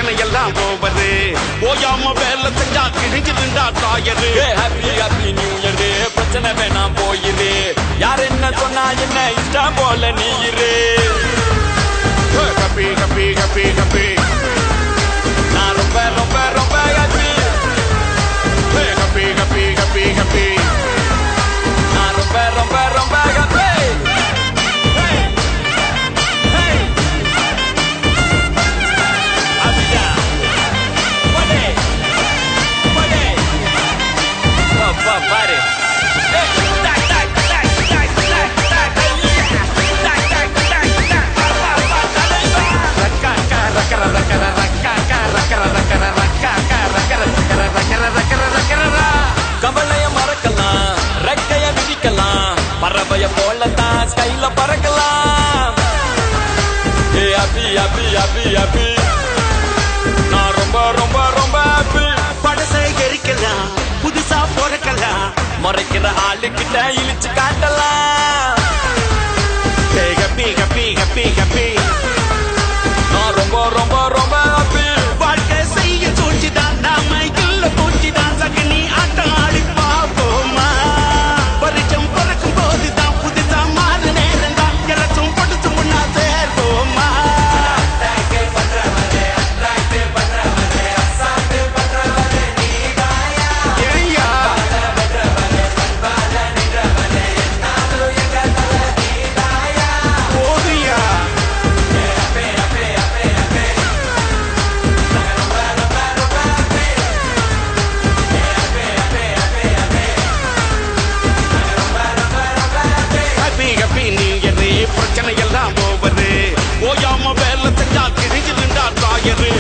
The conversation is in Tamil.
பிரச்சனை எல்லாம் ஓவரு ஓயாம வேலை செஞ்சா கிழிஞ்சிருந்தா தாயரு ஹாப்பி ஹாப்பி நியூ இயர் பிரச்சனை வேணாம் போயிரு யார் என்ன சொன்னா என்ன இஷ்டம் போல நீ இரு ஹாப்பி ஹாப்பி ஹாப்பி ஹாப்பி நான் ரொம்ப ரொம்ப ரொம்ப happy happy happy happy happy நான் ரொம்ப ரொம்ப ரொம்ப ஹாப்பி பாரு கவலைய மறக்கலாம் ரெக்கைய விதிக்கலாம் பறவைய போலத்தான் ஸ்கைல பறக்கலாம் ஹாப்பி ஹாப்பி ஹாப்பி ஹாப்பி நான் ரொம்ப ரொம்ப ரொம்ப ஹாப்பி படசை எரிக்கலாம் புதுசா பொறக்கலாம் முறைக்கிற ஆளுக்கிட்ட இழிச்சு காட்டலாம் ஹாப்பி ஹாப்பி ஹாப்பி ஹாப்பி நான் ரொம்ப ரொம்ப ரொம்ப ஹாப்பி வாழ்க்கை செய்ய சூழ்ச்சிதான் நாம இல்ல பூச்சிதான் சகனி ஆட்டம் ஆடி பாப்போமா பரிச்சம் பறக்கும் போதுதான் புதுசா மாறு நேரம் தான் எல்லாச்சும் பொடுச்சு முன்னா சேர்ப்போமா ஏய்யா போதுயா ஹாப்பி ஹாப்பி நியூ இயர் பிரச்சனை எல்லாம் ஓவரு ஓயாம வேலை செஞ்சா கிழிஞ்சிருந்தா தாயரு